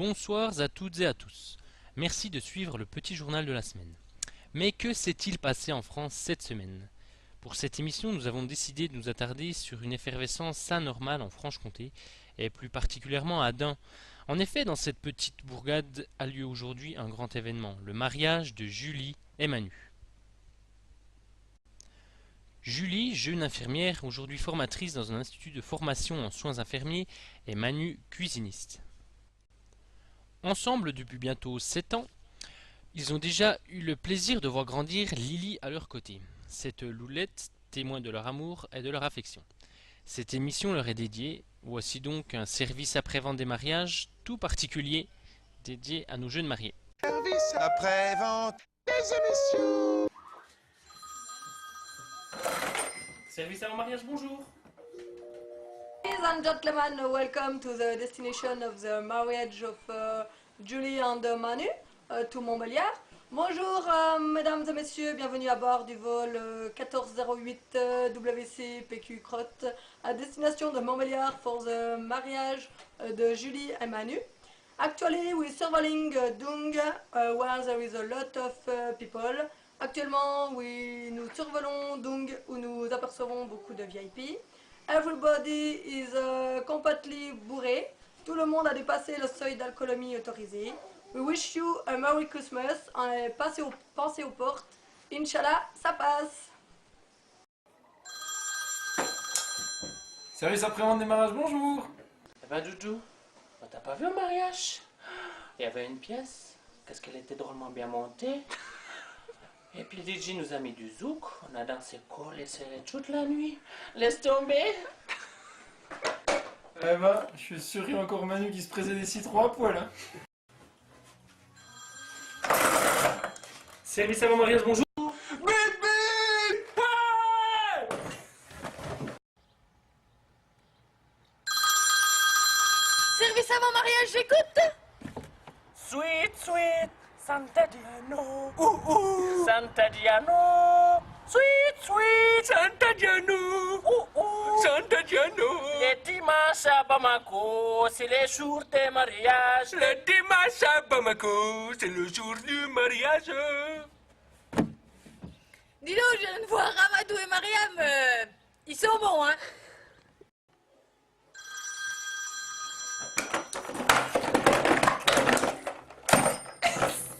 Bonsoir à toutes et à tous. Merci de suivre le petit journal de la semaine. Mais que s'est-il passé en France cette semaine? Pour cette émission, nous avons décidé de nous attarder sur une effervescence anormale en Franche-Comté, et plus particulièrement à Dun. En effet, dans cette petite bourgade a lieu aujourd'hui un grand événement, le mariage de Julie et Manu. Julie, jeune infirmière, aujourd'hui formatrice dans un institut de formation en soins infirmiers, et Manu, cuisiniste. Ensemble depuis bientôt 7 ans, ils ont déjà eu le plaisir de voir grandir Lily à leur côté. Cette loulette, témoin de leur amour et de leur affection. Cette émission leur est dédiée. Voici donc un service après-vente des mariages tout particulier dédié à nos jeunes mariés. Service après-vente des émissions. Service avant mariage, bonjour. Ladies and gentlemen, welcome to the destination of the marriage of Julie and Manu to Montbéliard. Bonjour mesdames et messieurs, bienvenue à bord du vol 1408 WC PQ Crotte à destination de Montbéliard for the marriage de Julie et Manu. Actually, we're surveying Dung where there is a lot of people. Actuellement, nous survolons Dung où nous apercevons beaucoup de VIP. Everybody is completely bourré. Tout le monde a dépassé le seuil d'alcoolémie autorisé. We wish you a Merry Christmas. Pensez aux portes. Inch'Allah, ça passe. Service après-vente des mariages, bonjour. Eh ben Doudou, t'as pas vu un mariage? Il y avait une pièce, qu'est-ce qu'elle était drôlement bien montée. Et puis le DJ nous a mis du zouk, on a dansé collé serré toute la nuit. Laisse tomber. Eh ben, je suis sûr qu'il y a encore Manu qui se présente des citrons à poil. Hein. Service avant mariage, bonjour. Service avant mariage, j'écoute. Sweet, sweet, Santa Diano. Santa Diano. Sweet, sweet, Santa Diano. Santa Diano. Les dimanches à Bamako, c'est les jours des mariages. Le dimanche à Bamako, c'est le jour du mariage. Dis donc, je viens de voir Ramadou et Mariam. Ils sont bons, hein.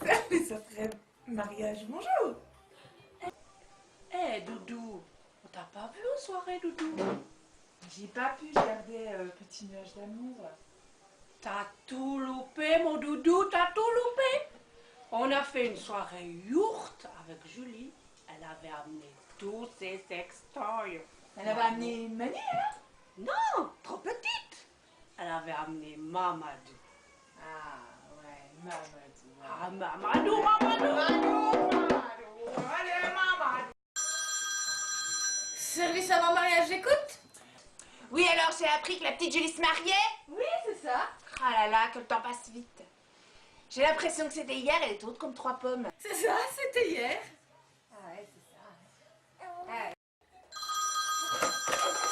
Service après mariage, bonjour. Eh Doudou, on t'a pas vu aux soirées Doudou? J'ai pas pu, je gardais petit nuage d'amour. T'as tout loupé mon Doudou, t'as tout loupé. On a fait une soirée yourte avec Julie. Elle avait amené tous ses sextoys. Elle avait amené Manu, hein? Non, trop petite. Elle avait amené Mamadou. Ah ouais, Mamadou. Ah Mamadou. Allez, Mamadou. Service avant mariage, j'écoute. Oui, alors j'ai appris que la petite Julie se mariait. Oui, c'est ça. Ah là là, que le temps passe vite. J'ai l'impression que c'était hier, elle est haute comme 3 pommes. C'est ça, c'était hier. Ah ouais, c'est ça.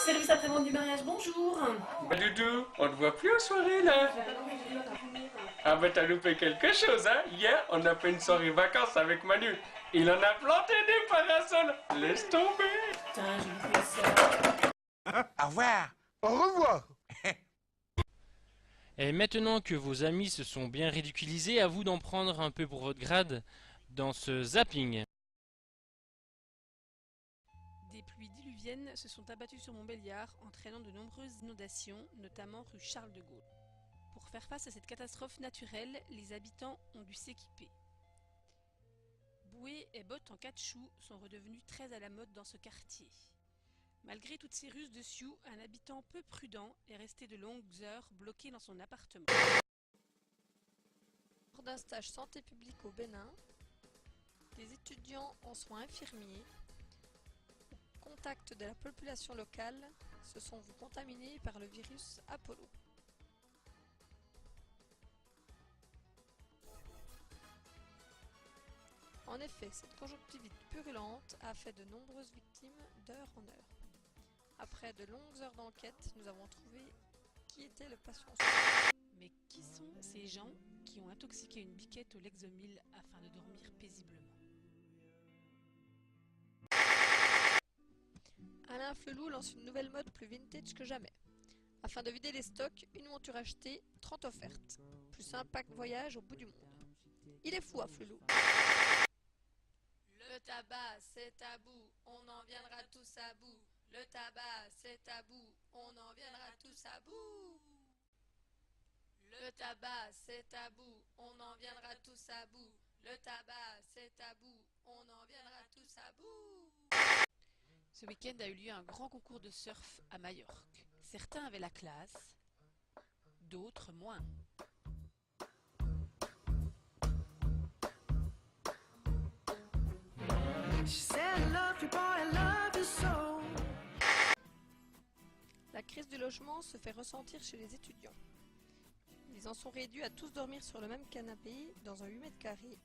Service après-vente du mariage, bonjour. Bah Doudou, on te voit plus aux soirées là. Ah bah t'as loupé quelque chose hein. Hier on a fait une soirée vacances avec Manu. Il en a planté des parasols. Laisse tomber. Putain, j'ai loupé ça. Au revoir. Au revoir. Et maintenant que vos amis se sont bien ridiculisés, à vous d'en prendre un peu pour votre grade dans ce zapping. Des pluies diluviennes se sont abattues sur Montbéliard, entraînant de nombreuses inondations, notamment rue Charles de Gaulle. Pour faire face à cette catastrophe naturelle, les habitants ont dû s'équiper. Bouées et bottes en caoutchouc sont redevenues très à la mode dans ce quartier. Malgré toutes ces ruses de Sioux, un habitant peu prudent est resté de longues heures bloqué dans son appartement. Lors d'un stage santé publique au Bénin, des étudiants en soins infirmiers, au contact de la population locale, se sont vus contaminés par le virus Apollo. En effet, cette conjonctivite purulente a fait de nombreuses victimes d'heure en heure. Après de longues heures d'enquête, nous avons trouvé qui était le patient. Mais qui sont ces gens qui ont intoxiqué une biquette au Lexomil afin de dormir paisiblement? Alain Flelou lance une nouvelle mode plus vintage que jamais. Afin de vider les stocks, une monture achetée, 30 offertes, plus un pack voyage au bout du monde. Il est fou à Flelou. Le tabac, c'est tabou, on en viendra tous à bout. Le tabac, c'est tabou, on en viendra tous à bout. Le tabac, c'est tabou, on en viendra tous à bout. Le tabac, c'est tabou, on en viendra tous à bout. Ce week-end a eu lieu un grand concours de surf à Majorque. Certains avaient la classe, d'autres moins. La crise du logement se fait ressentir chez les étudiants. Ils en sont réduits à tous dormir sur le même canapé dans un 8 mètres carrés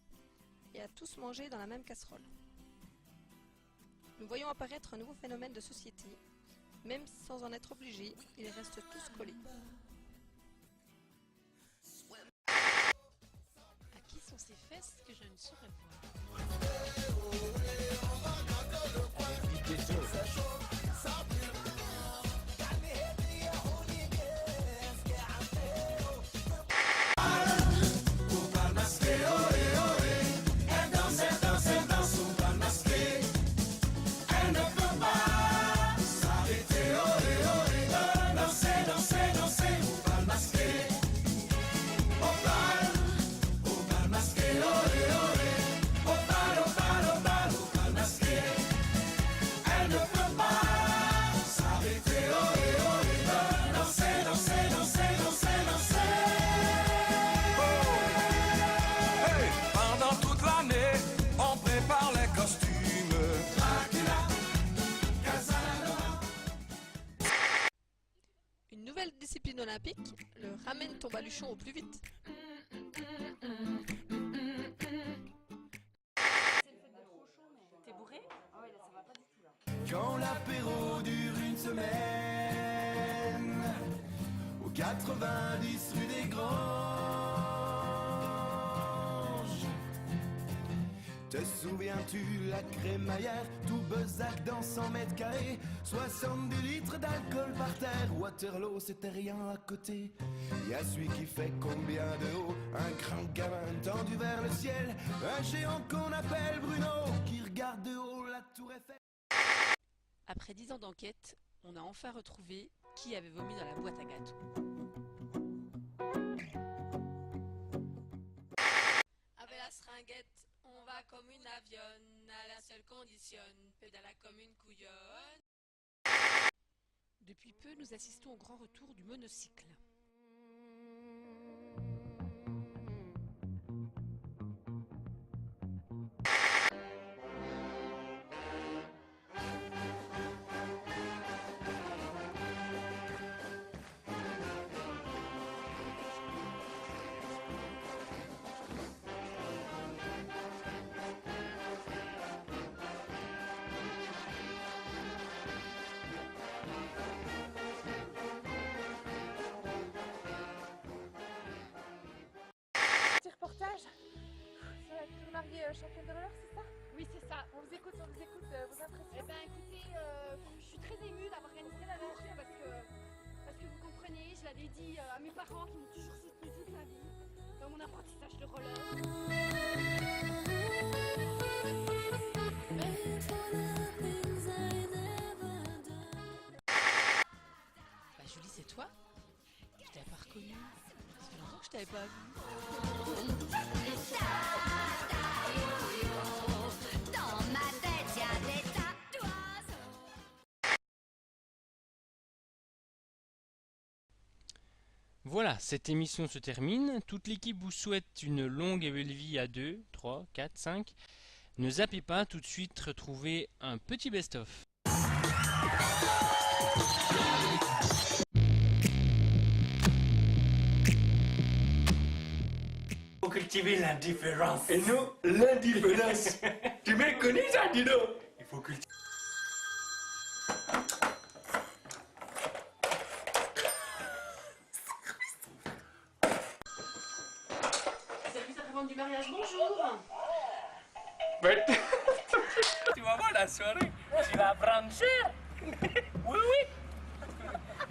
et à tous manger dans la même casserole. Nous voyons apparaître un nouveau phénomène de société. Même sans en être obligés, ils restent tous collés. À qui sont ces fesses que je ne saurais voir? Discipline olympique, le ramène ton baluchon au plus vite. T'es bourré? Ah ouais, là ça va pas du tout là. Quand l'apéro dure une semaine, au 90 rue des Granges, te souviens-tu la crémaillère, tout Bezac dans 100 mètres carrés, 70 litres d'alcool par terre, Waterloo c'était rien à côté. Y a celui qui fait combien de haut, un grand gamin tendu vers le ciel, un géant qu'on appelle Bruno, qui regarde de haut la tour Eiffel. Après 10 ans d'enquête, on a enfin retrouvé qui avait vomi dans la boîte à gâteaux. Avec la seringuette, on va comme une avionne, à la seule condition, pédala comme une couillonne. Depuis peu, nous assistons au grand retour du monocycle. Reportage. Ça va être mariée championne de roller, c'est ça? Oui, c'est ça. On vous écoute, vos impressions. Eh ben écoutez, je suis très émue d'avoir organisé la nage parce que vous comprenez, je l'avais dit à mes parents qui m'ont toujours soutenue toute ma vie dans mon apprentissage de roller. Bah Julie, c'est toi? Je t'avais pas reconnue. Ça fait longtemps que je t'avais pas vue. Voilà, cette émission se termine. Toute l'équipe vous souhaite une longue et belle vie à 2, 3, 4, 5. Ne zappez pas, tout de suite retrouver un petit best-of. Faut cultiver l'indifférence. Et nous, l'indifférence. Tu m'as connu ça, dis donc. Il faut cultiver. du mariage, bonjour. Tu vas voir la soirée, tu vas prendre cher. Oui, oui.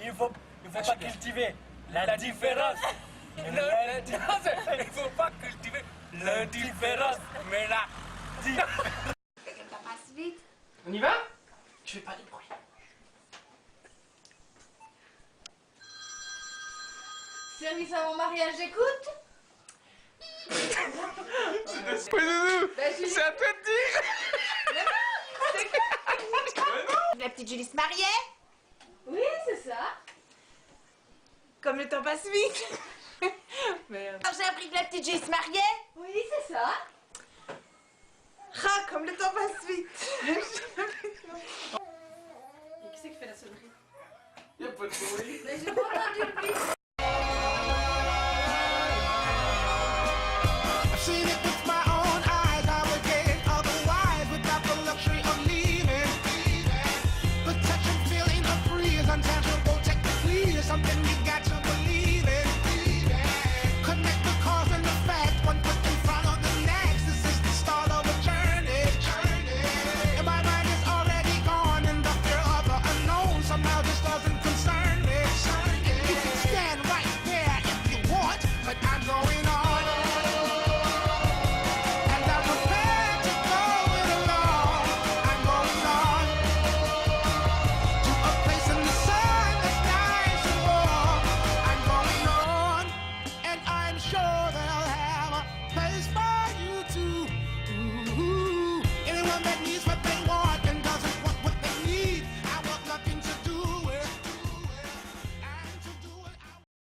Il faut pas cultiver la différence. Il faut pas cultiver l'indifférence, mais la... Ça passe vite. On y va? Je fais pas de bruit. Service à mon mariage, j'écoute. C'est à toi de dire. La petite Julie se mariait. Oui, c'est ça. Comme le temps passe vite. Merde. Alors, j'ai appris que la petite Julie se mariait. Oui, c'est ça. Ah, comme le temps passe vite. Et qui c'est qui fait la sonnerie? Y'a pas de bruit. Mais j'ai pas entendu le bruit. I've seen it with my own eyes, I would get otherwise without the luxury of leaving. The touch and feeling of free is untangible technically, is something